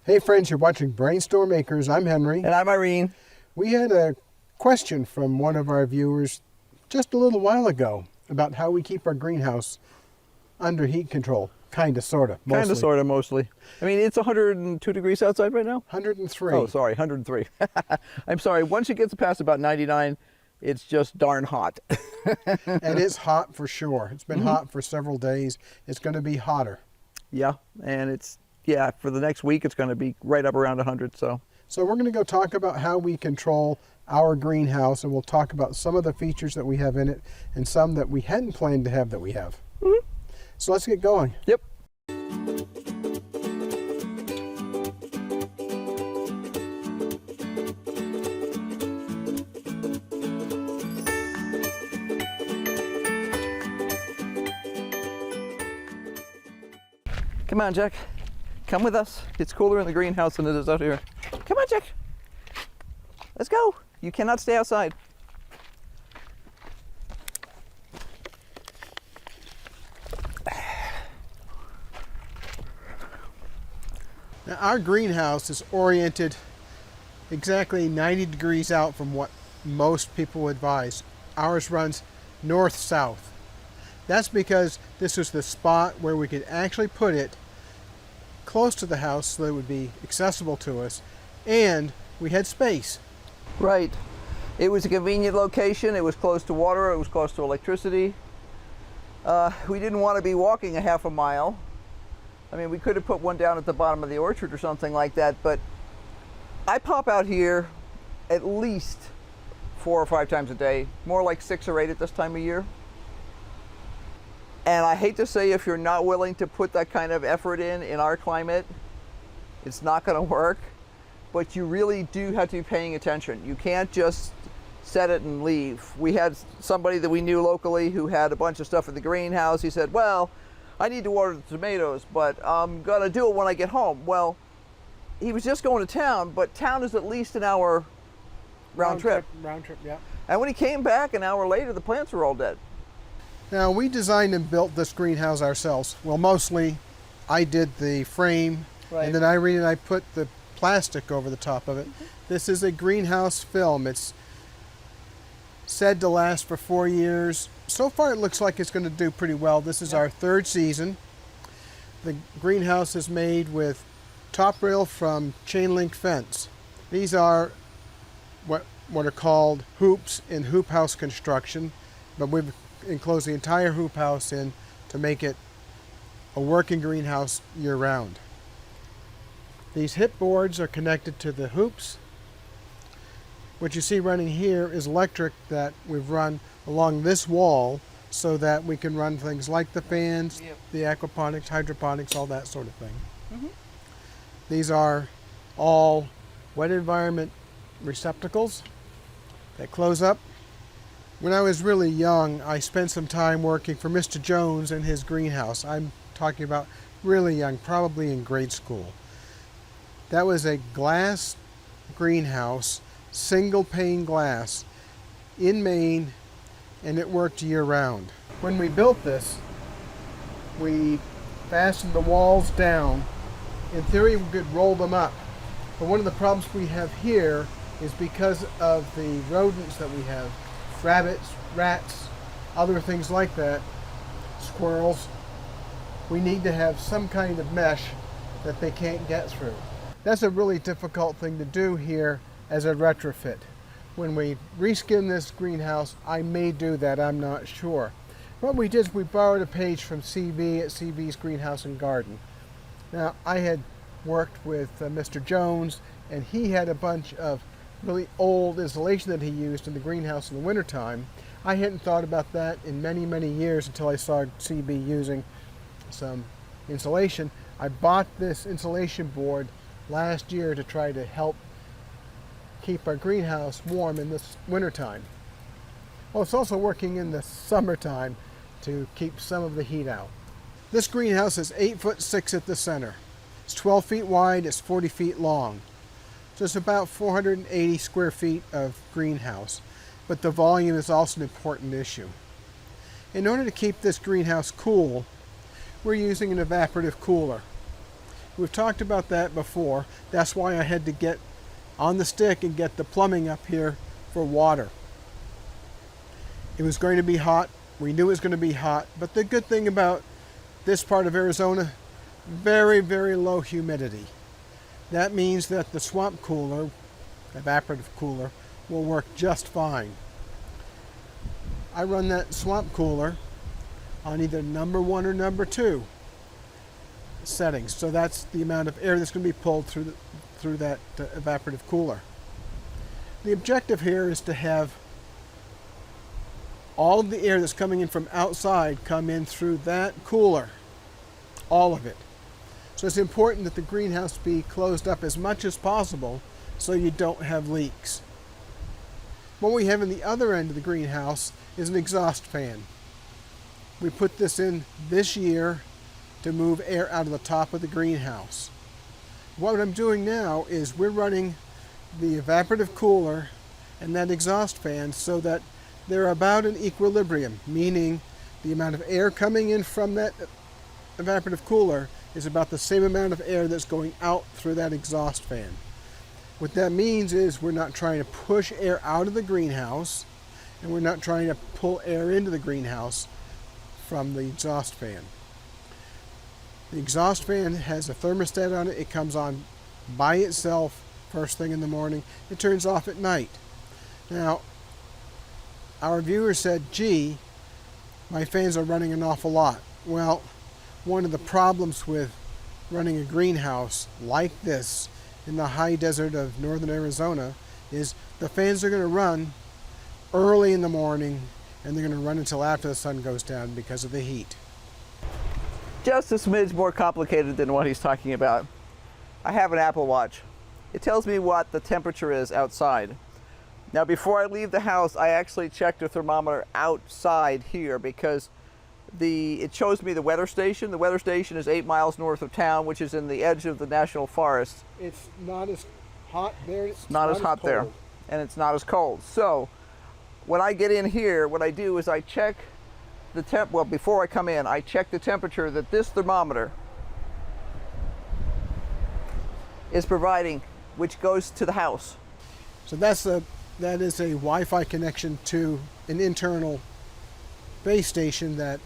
Hey friends, you're watching BrainStorm Acres. I'm Henry. And I'm Irene. We had a question from one of our viewers just a little while ago about how we keep our greenhouse under heat control. Kinda, sorta, mostly. Kinda, sorta, mostly. I mean, it's 102 degrees outside right now? 103. Oh, sorry, 103. I'm sorry, once it gets past about 99, it's just darn hot. And it's hot for sure. It's been hot for several days. It's going to be hotter. Yeah, and for the next week, it's going to be right up around 100, so. So we're going to go talk about how we control our greenhouse, and we'll talk about some of the features that we have in it and some that we hadn't planned to have that we have. So let's get going. Yep. Come on, Jack. Come with us. It's cooler in the greenhouse than it is out here. Come on, Jack. Let's go. You cannot stay outside. Now, our greenhouse is oriented exactly 90 degrees out from what most people advise. Ours runs north-south. That's because this was the spot where we could actually put it close to the house so that it would be accessible to us, and we had space. Right. It was a convenient location. It was close to water. It was close to electricity. We didn't want to be walking a half a mile. I mean, we could have put one down at the bottom of the orchard or something like that, but I pop out here at least 4 or 5 times a day, more like 6 or 8 at this time of year. And I hate to say, if you're not willing to put that kind of effort in our climate, it's not going to work. But you really do have to be paying attention. You can't just set it and leave. We had somebody that we knew locally who had a bunch of stuff in the greenhouse. He said, well, I need to water the tomatoes, but I'm going to do it when I get home. Well, he was just going to town, but town is at least an hour round trip. Round trip, yeah. And when he came back an hour later, the plants were all dead. Now, we designed and built this greenhouse ourselves. Well, mostly I did the frame, Right. and then Irene and I put the plastic over the top of it. This is a greenhouse film. It's said to last for 4 years. So far, it looks like it's going to do pretty well. This is our 3rd season. The greenhouse is made with top rail from chain link fence. These are what are called hoops in hoop house construction, but we've enclosed the entire hoop house in to make it a working greenhouse year-round. These hip boards are connected to the hoops. What you see running here is electric that we've run along this wall so that we can run things like the fans, the aquaponics, hydroponics, all that sort of thing. These are all wet environment receptacles that close up. When I was really young, I spent some time working for Mr. Jones in his greenhouse. I'm talking about really young, probably in grade school. That was a glass greenhouse, single pane glass, in Maine, and it worked year-round. When we built this, we fastened the walls down. In theory, we could roll them up. But one of the problems we have here is because of the rodents that we have, rabbits, rats, other things like that, squirrels, we need to have some kind of mesh that they can't get through. That's a really difficult thing to do here as a retrofit. When we reskin this greenhouse, I may do that, I'm not sure. What we did is we borrowed a page from CV at CV's Greenhouse and Garden. Now, I had worked with Mr. Jones, and he had a bunch of really old insulation that he used in the greenhouse in the wintertime. I hadn't thought about that in many, many years until I saw CB using some insulation. I bought this insulation board last year to try to help keep our greenhouse warm in this wintertime. Well, it's also working in the summertime to keep some of the heat out. This greenhouse is 8'6" at the center. It's 12 feet wide, it's 40 feet long. So it's about 480 square feet of greenhouse, but the volume is also an important issue. In order to keep this greenhouse cool, we're using an evaporative cooler. We've talked about that before. That's why I had to get on the stick and get the plumbing up here for water. It was going to be hot. We knew it was going to be hot. But the good thing about this part of Arizona, very, very low humidity. That means that the swamp cooler, evaporative cooler, will work just fine. I run that swamp cooler on either number 1 or number 2 settings. So that's the amount of air that's going to be pulled through that evaporative cooler. The objective here is to have all of the air that's coming in from outside come in through that cooler, all of it. So it's important that the greenhouse be closed up as much as possible so you don't have leaks. What we have in the other end of the greenhouse is an exhaust fan. We put this in this year to move air out of the top of the greenhouse. What I'm doing now is we're running the evaporative cooler and that exhaust fan so that they're about in equilibrium, meaning the amount of air coming in from that evaporative cooler is about the same amount of air that's going out through that exhaust fan. What that means is we're not trying to push air out of the greenhouse, and we're not trying to pull air into the greenhouse from the exhaust fan. The exhaust fan has a thermostat on it. It comes on by itself first thing in the morning. It turns off at night. Now, our viewer said, gee, my fans are running an awful lot. Well, one of the problems with running a greenhouse like this in the high desert of northern Arizona is the fans are going to run early in the morning and they're going to run until after the sun goes down because of the heat. Just a smidge more complicated than what he's talking about. I have an Apple Watch. It tells me what the temperature is outside. Now before I leave the house, I actually checked the thermometer outside here because it shows me the weather station. The weather station is 8 miles north of town, which is in the edge of the national forest. It's not as hot there. It's not as hot there, and it's not as cold. So when I get in here, what I do is I check the temp. Well, before I come in, I check the temperature that this thermometer is providing, which goes to the house. So that is a Wi-Fi connection to an internal base station that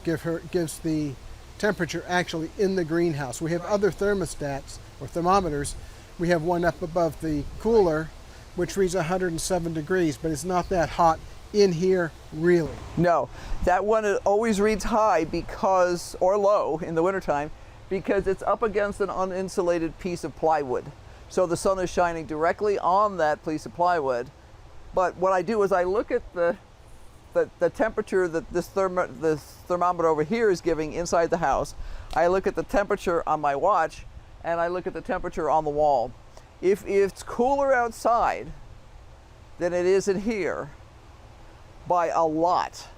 gives the temperature actually in the greenhouse. We have other thermostats or thermometers. We have one up above the cooler, which reads 107 degrees, but it's not that hot in here, really. No, that one always reads high because, or low in the wintertime, because it's up against an uninsulated piece of plywood. So the sun is shining directly on that piece of plywood. But what I do is I look at the temperature that this thermometer over here is giving inside the house. I look at the temperature on my watch, and I look at the temperature on the wall. If it's cooler outside than it is in here by a lot,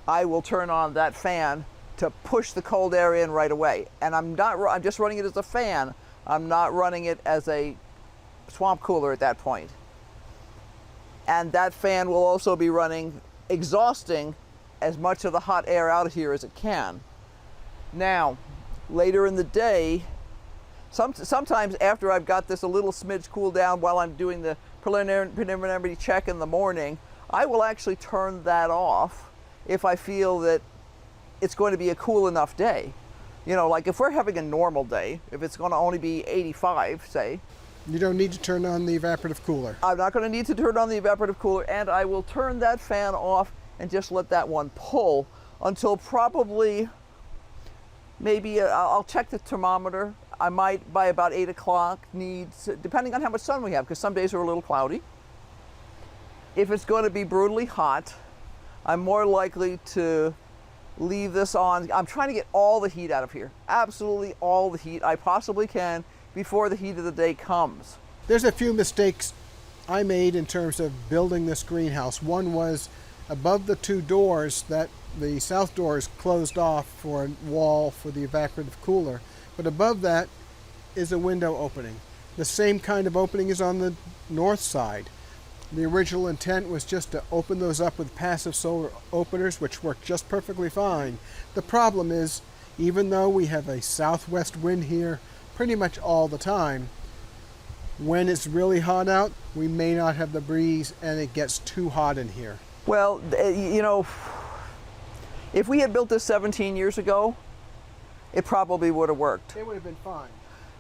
I will turn on that fan to push the cold air in right away. And I'm just running it as a fan. I'm not running it as a swamp cooler at that point. And that fan will also be running, exhausting as much of the hot air out of here as it can. Now, later in the day, sometimes after I've got this a little smidge cooled down while I'm doing the preliminary check in the morning, I will actually turn that off if I feel that it's going to be a cool enough day. You know, like if we're having a normal day, if it's going to only be 85, say. You don't need to turn on the evaporative cooler. I'm not going to need to turn on the evaporative cooler, and I will turn that fan off and just let that one pull until probably maybe I'll check the thermometer. I might, by about 8 o'clock, depending on how much sun we have, because some days are a little cloudy. If it's going to be brutally hot, I'm more likely to leave this on. I'm trying to get all the heat out of here, absolutely all the heat I possibly can before the heat of the day comes. There's a few mistakes I made in terms of building this greenhouse. One was above the 2 doors, that the south door is closed off for a wall for the evaporative cooler, but above that is a window opening. The same kind of opening is on the north side. The original intent was just to open those up with passive solar openers, which work just perfectly fine. The problem is Even though we have a southwest wind here pretty much all the time, when it's really hot out, we may not have the breeze and it gets too hot in here. Well, you know, if we had built this 17 years ago, it probably would have worked. It would have been fine.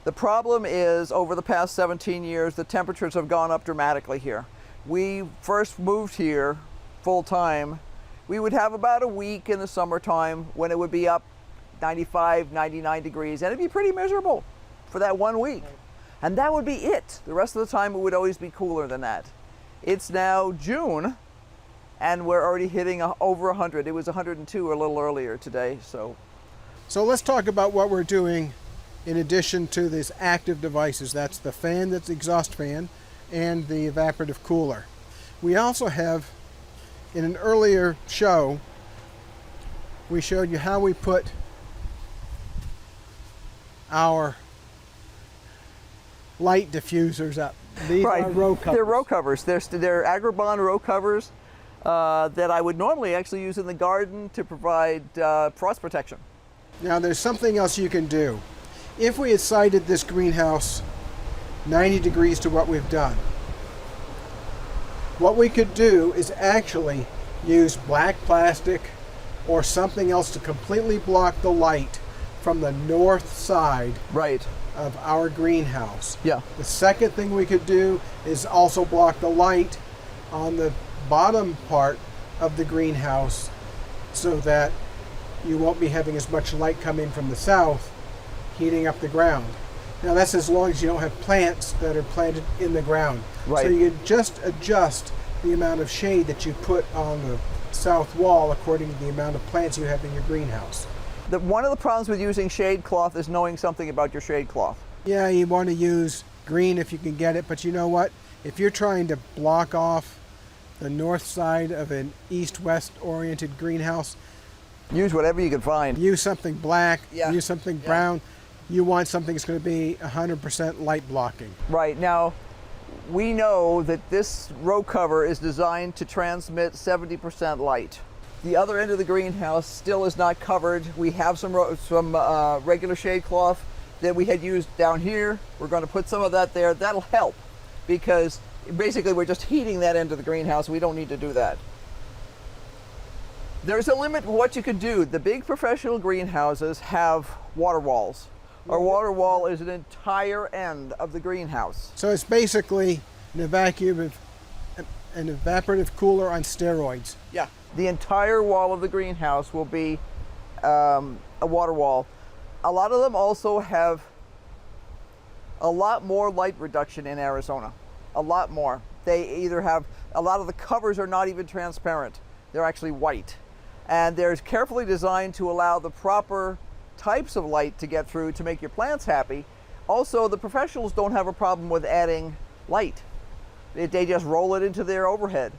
The problem is, over the past 17 years, the temperatures have gone up dramatically here. We first moved here full time. We would have about a week in the summertime when it would be up 95, 99 degrees, and it'd be pretty miserable for that 1 week. Right. And that would be it. The rest of the time it would always be cooler than that. It's now June, and we're already hitting over 100. It was 102 a little earlier today, so. So let's talk about what we're doing in addition to these active devices. That's the fan, that's the exhaust fan, and the evaporative cooler. We also have, in an earlier show, we showed you how we put our light diffusers up. These are row covers. They're row covers. They're Agribond row covers that I would normally actually use in the garden to provide frost protection. Now there's something else you can do. If we had sited this greenhouse 90 degrees to what we've done, what we could do is actually use black plastic or something else to completely block the light from the north side Right. of our greenhouse. Yeah. The second thing we could do is also block the light on the bottom part of the greenhouse so that you won't be having as much light come in from the south heating up the ground. Now that's as long as you don't have plants that are planted in the ground. Right. So you can just adjust the amount of shade that you put on the south wall according to the amount of plants you have in your greenhouse. One of the problems with using shade cloth is knowing something about your shade cloth. Yeah, you want to use green if you can get it, but you know what? If you're trying to block off the north side of an east-west oriented greenhouse, Use whatever you can find. use something black, Yeah. use something Yeah. brown. You want something that's going to be 100% light blocking. Right. Now, we know that this row cover is designed to transmit 70% light. The other end of the greenhouse still is not covered. We have some regular shade cloth that we had used down here. We're going to put some of that there. That'll help because basically we're just heating that end of the greenhouse. We don't need to do that. There's a limit to what you can do. The big professional greenhouses have water walls. Our water wall is an entire end of the greenhouse. So it's basically an evaporative cooler on steroids. Yeah. The entire wall of the greenhouse will be a water wall. A lot of them also have a lot more light reduction in Arizona. A lot more. They either have, a lot of the covers are not even transparent. They're actually white. And they're carefully designed to allow the proper types of light to get through to make your plants happy. Also, the professionals don't have a problem with adding light. They just roll it into their overhead.